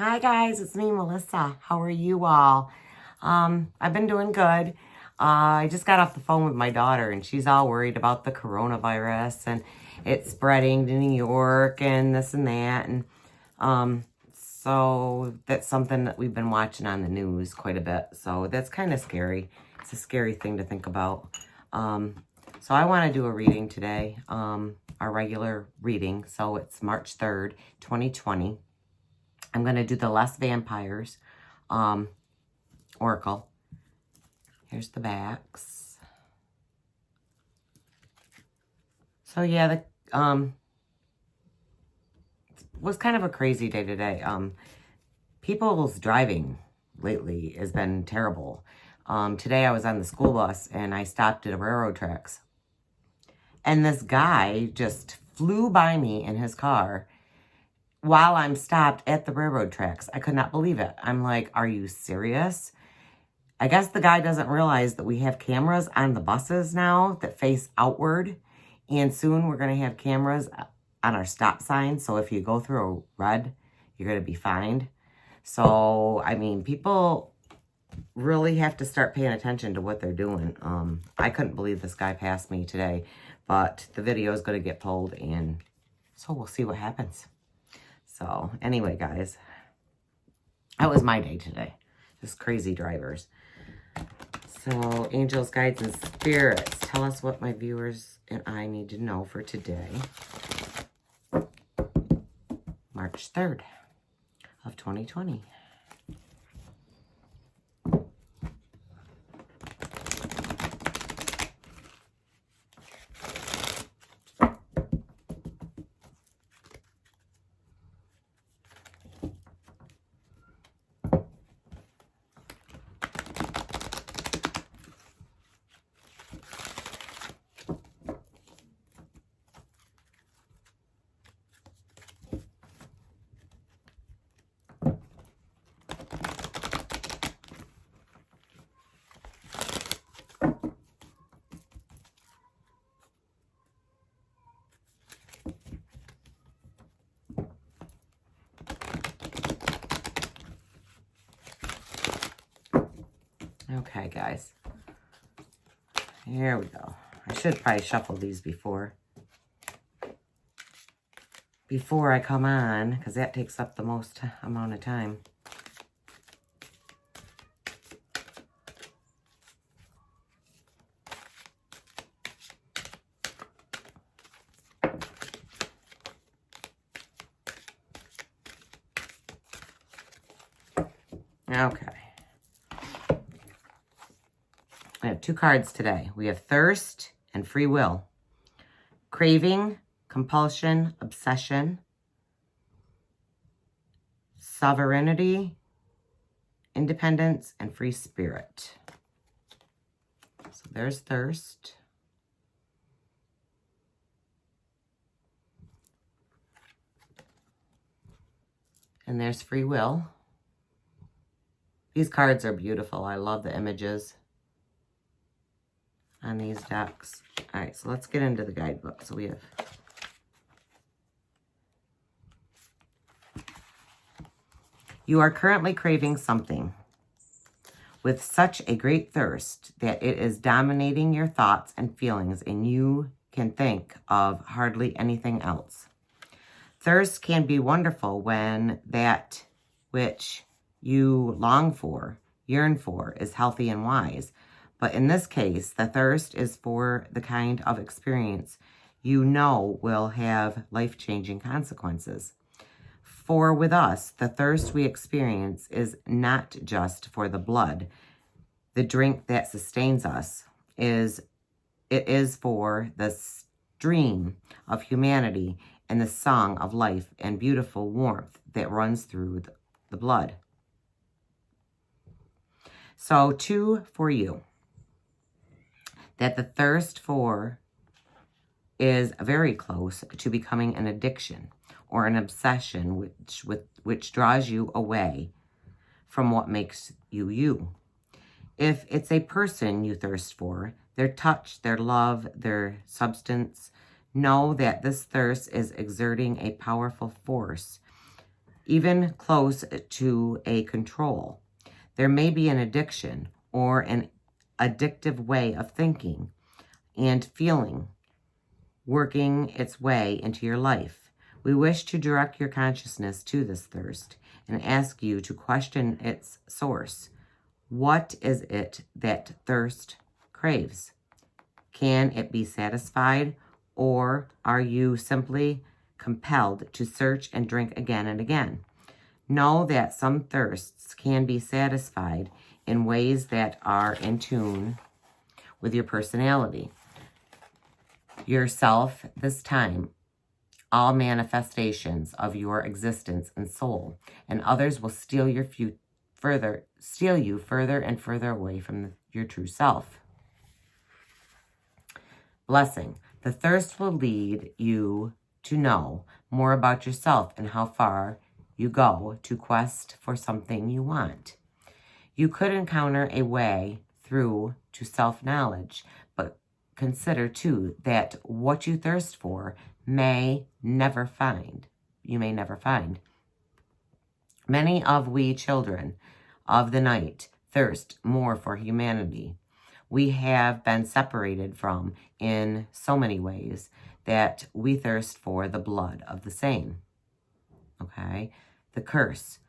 Hi guys, it's me, Melissa. How are you all? I've been doing good. I just got off the phone with my daughter and she's all worried about the coronavirus and it's spreading to New York and this and that. And so that's something that we've been watching on the news quite a bit. So that's kind of scary. It's a scary thing to think about. So I want to do a reading today, our regular reading. So it's March 3rd, 2020. I'm going to do the Less Vampires Oracle. Here's the backs. So yeah, the was kind of a crazy day today. People's driving lately has been terrible. Today I was on the school bus and I stopped at a railroad tracks. And this guy just flew by me in his car while I'm stopped at the railroad tracks. I could not believe it. I'm like, are you serious? I guess the guy doesn't realize that we have cameras on the buses now that face outward. And soon we're going to have cameras on our stop signs. So if you go through a red, you're going to be fined. So, I mean, people really have to start paying attention to what they're doing. I couldn't believe this guy passed me today. But the video is going to get pulled. And so we'll see what happens. So, anyway, guys, that was my day today. Just crazy drivers. So, angels, guides, and spirits, tell us what my viewers and I need to know for today. March 3rd of 2020. Okay, guys. Here we go. I should probably shuffle these before I come on, because that takes up the most amount of time. Okay. I have two cards today. We have Thirst and Free Will. Craving, compulsion, obsession, sovereignty, independence, and free spirit. So there's Thirst. And there's Free Will. These cards are beautiful. I love the images on these decks. All right, so let's get into the guidebook. So we have you are currently craving something with such a great thirst that it is dominating your thoughts and feelings, and you can think of hardly anything else. Thirst can be wonderful when that which you long for, yearn for, is healthy and wise. But in this case, the thirst is for the kind of experience you know will have life-changing consequences. For with us, the thirst we experience is not just for the blood, the drink that sustains us. It is for the stream of humanity and the song of life and beautiful warmth that runs through the blood. So, two for you. That the thirst for is very close to becoming an addiction or an obsession which draws you away from what makes you you. If it's a person you thirst for, their touch, their love, their substance, know that this thirst is exerting a powerful force even close to a control. There may be an addiction or an addictive way of thinking and feeling working its way into your life. We wish to direct your consciousness to this thirst and ask you to question its source. What is it that thirst craves? Can it be satisfied, or are you simply compelled to search and drink again and again? Know that some thirsts can be satisfied in ways that are in tune with your personality, yourself, this time, all manifestations of your existence and soul, and others will steal you further and further away from your true self. Blessing. The thirst will lead you to know more about yourself and how far you go to quest for something you want. You could encounter a way through to self-knowledge, but consider too that what you thirst for you may never find. Many of we children of the night thirst more for humanity. We have been separated from in so many ways that we thirst for the blood of the same. Okay? The curse.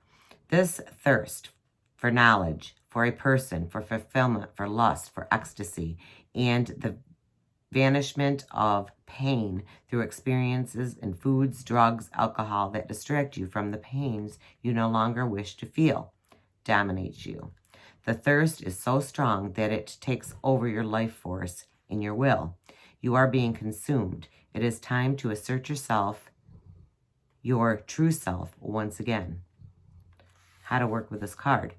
This thirst for knowledge, for a person, for fulfillment, for lust, for ecstasy, and the vanishment of pain through experiences in foods, drugs, alcohol that distract you from the pains you no longer wish to feel, dominates you. The thirst is so strong that it takes over your life force and your will. You are being consumed. It is time to assert yourself, your true self, once again. How to work with this card.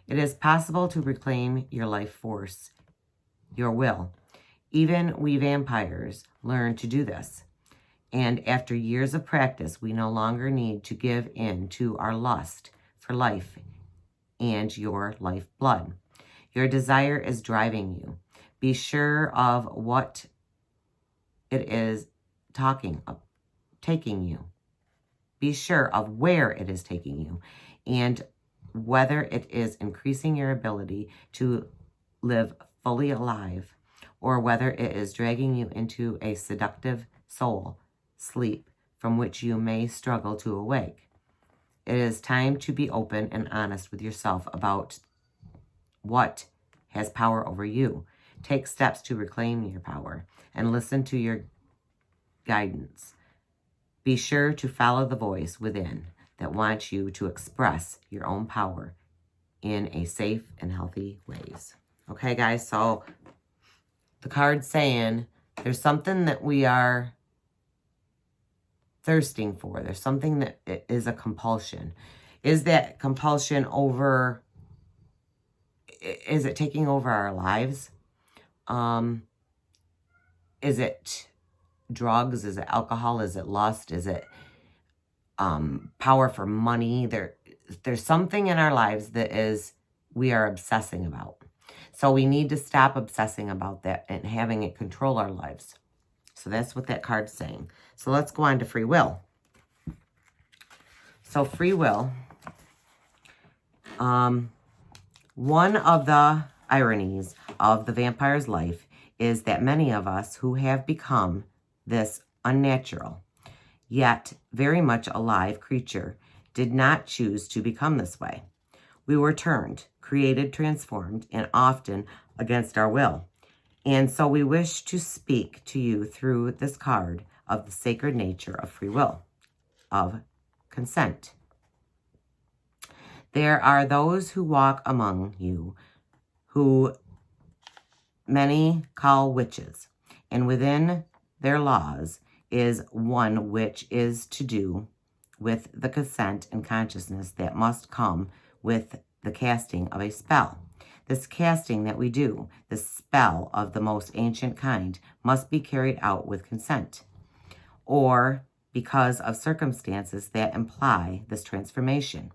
It is possible to reclaim your life force, your will. Even we vampires learn to do this. And after years of practice, we no longer need to give in to our lust for life and your lifeblood. Your desire is driving you. Be sure of what it is taking you. Be sure of where it is taking you and whether it is increasing your ability to live fully alive or whether it is dragging you into a seductive soul sleep from which you may struggle to awake. It is time to be open and honest with yourself about what has power over you. Take steps to reclaim your power and listen to your guidance. Be sure to follow the voice within that wants you to express your own power in a safe and healthy ways. Okay, guys, so the card's saying there's something that we are thirsting for. There's something that is a compulsion. Is that compulsion over, is it taking over our lives? Is it drugs? Is it alcohol? Is it lust? Is it power for money? There's something in our lives that we are obsessing about. So we need to stop obsessing about that and having it control our lives. So that's what that card's saying. So let's go on to free will. So free will. One of the ironies of the vampire's life is that many of us who have become this unnatural, yet very much alive creature did not choose to become this way. We were turned, created, transformed, and often against our will. And so we wish to speak to you through this card of the sacred nature of free will, of consent. There are those who walk among you who many call witches, and within their laws is one which is to do with the consent and consciousness that must come with the casting of a spell. This casting that we do, this spell of the most ancient kind, must be carried out with consent, or because of circumstances that imply this transformation.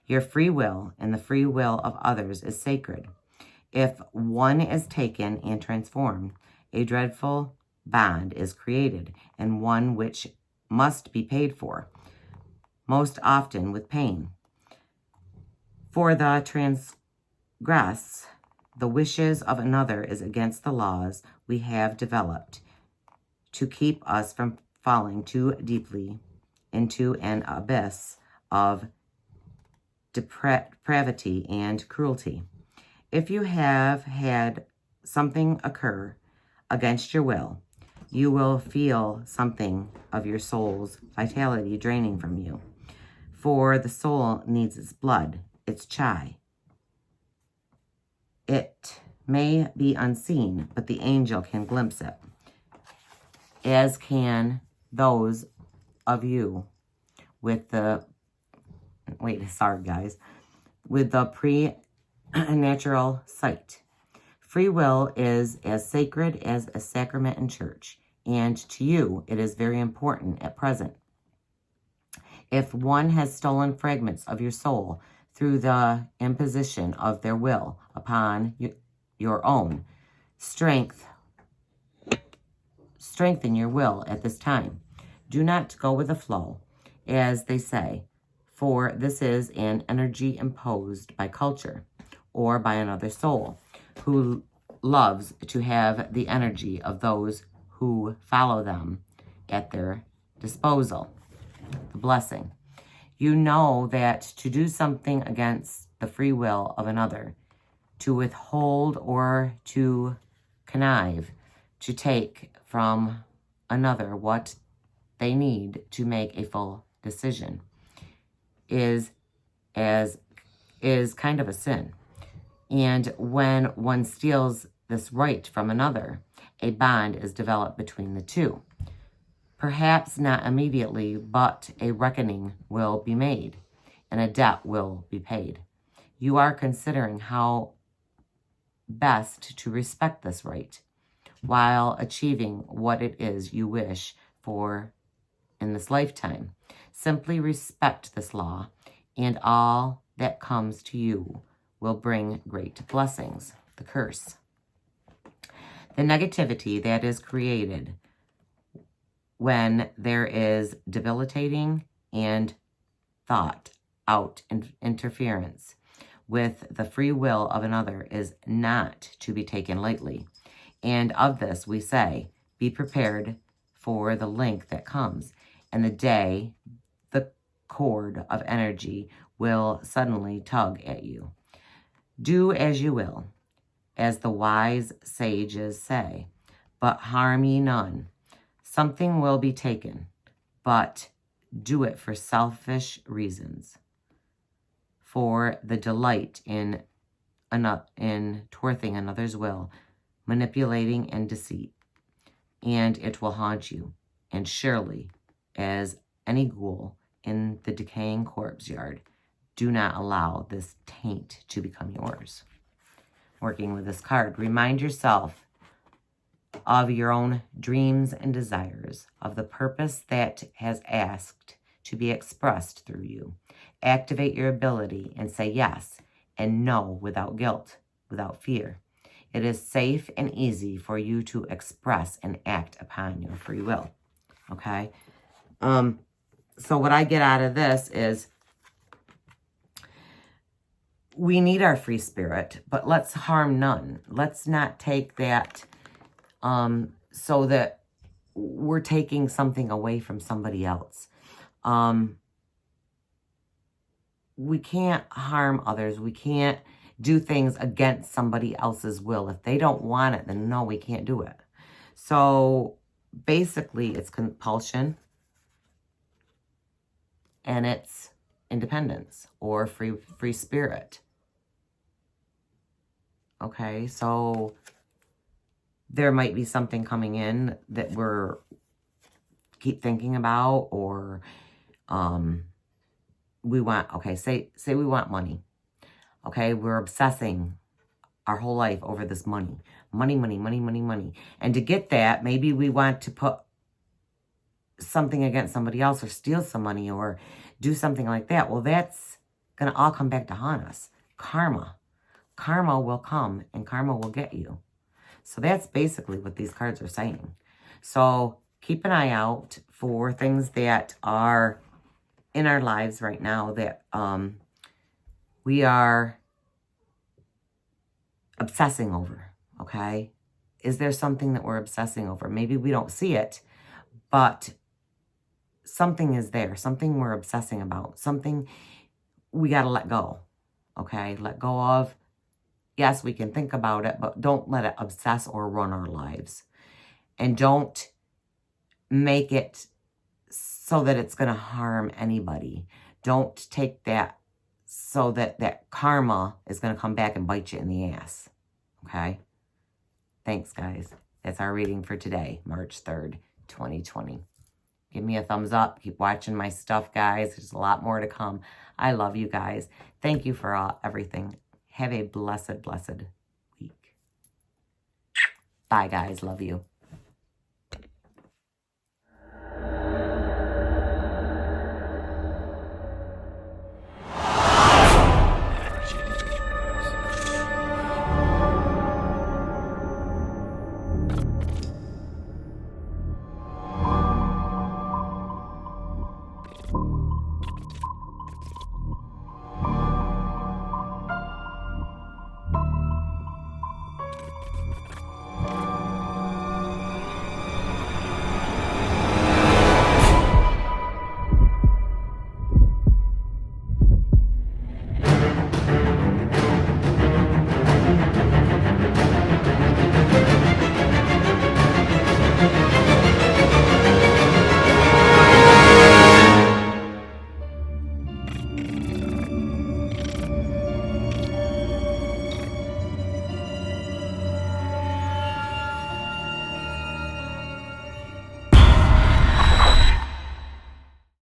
Your free will and the free will of others is sacred. If one is taken and transformed, a dreadful bond is created, and one which must be paid for. most often with pain. For the transgress the wishes of another is against the laws we have developed to keep us from falling too deeply into an abyss of depravity and cruelty. If you have had something occur against your will, you will feel something of your soul's vitality draining from you. For the soul needs its blood, its chi. It may be unseen, but the angel can glimpse it, as can those of you with the, with the pre-natural sight. Free will is as sacred as a sacrament in church, and to you it is very important at present. If one has stolen fragments of your soul through the imposition of their will upon your own, strengthen your will at this time. Do not go with the flow, as they say, for this is an energy imposed by culture or by another soul who loves to have the energy of those who follow them at their disposal. The blessing. You know that to do something against the free will of another, to withhold or to connive, to take from another what they need to make a full decision, is kind of a sin. And when one steals this right from another, a bond is developed between the two. Perhaps not immediately, but a reckoning will be made, and a debt will be paid. You are considering how best to respect this right, while achieving what it is you wish for in this lifetime. Simply respect this law, and all that comes to you will bring great blessings. The curse. The negativity that is created when there is debilitating and thought out interference with the free will of another is not to be taken lightly. And of this we say, be prepared for the link that comes, and the day the cord of energy will suddenly tug at you. Do as you will, as the wise sages say, but harm ye none. Something will be taken, but do it for selfish reasons, for the delight in thwarting another's will, manipulating and deceit, and it will haunt you, and surely, as any ghoul in the decaying corpse yard, do not allow this taint to become yours. Working with this card, remind yourself of your own dreams and desires, of the purpose that has asked to be expressed through you. Activate your ability and say yes and no without guilt, without fear. It is safe and easy for you to express and act upon your free will. Okay? So what I get out of this is we need our free spirit, but let's harm none. Let's not take that so that we're taking something away from somebody else. We can't harm others. We can't do things against somebody else's will. If they don't want it, then no, we can't do it. So basically it's compulsion and it's independence or free spirit. Okay, so there might be something coming in that we're keep thinking about, or we want, okay, say we want money. Okay, we're obsessing our whole life over this money. Money. And to get that, maybe we want to put something against somebody else or steal some money or do something like that. Well, that's going to all come back to haunt us. Karma. Karma will come and karma will get you. So that's basically what these cards are saying. So keep an eye out for things that are in our lives right now that we are obsessing over, okay? Is there something that we're obsessing over? Maybe we don't see it, but something is there, something we're obsessing about, something we got to let go, okay? Let go of. Yes, we can think about it, but don't let it obsess or run our lives. And don't make it so that it's going to harm anybody. Don't take that so that that karma is going to come back and bite you in the ass, okay? Thanks, guys. That's our reading for today, March 3rd, 2020. Give me a thumbs up. Keep watching my stuff, guys. There's a lot more to come. I love you guys. Thank you for everything. Have a blessed, blessed week. Bye, guys. Love you.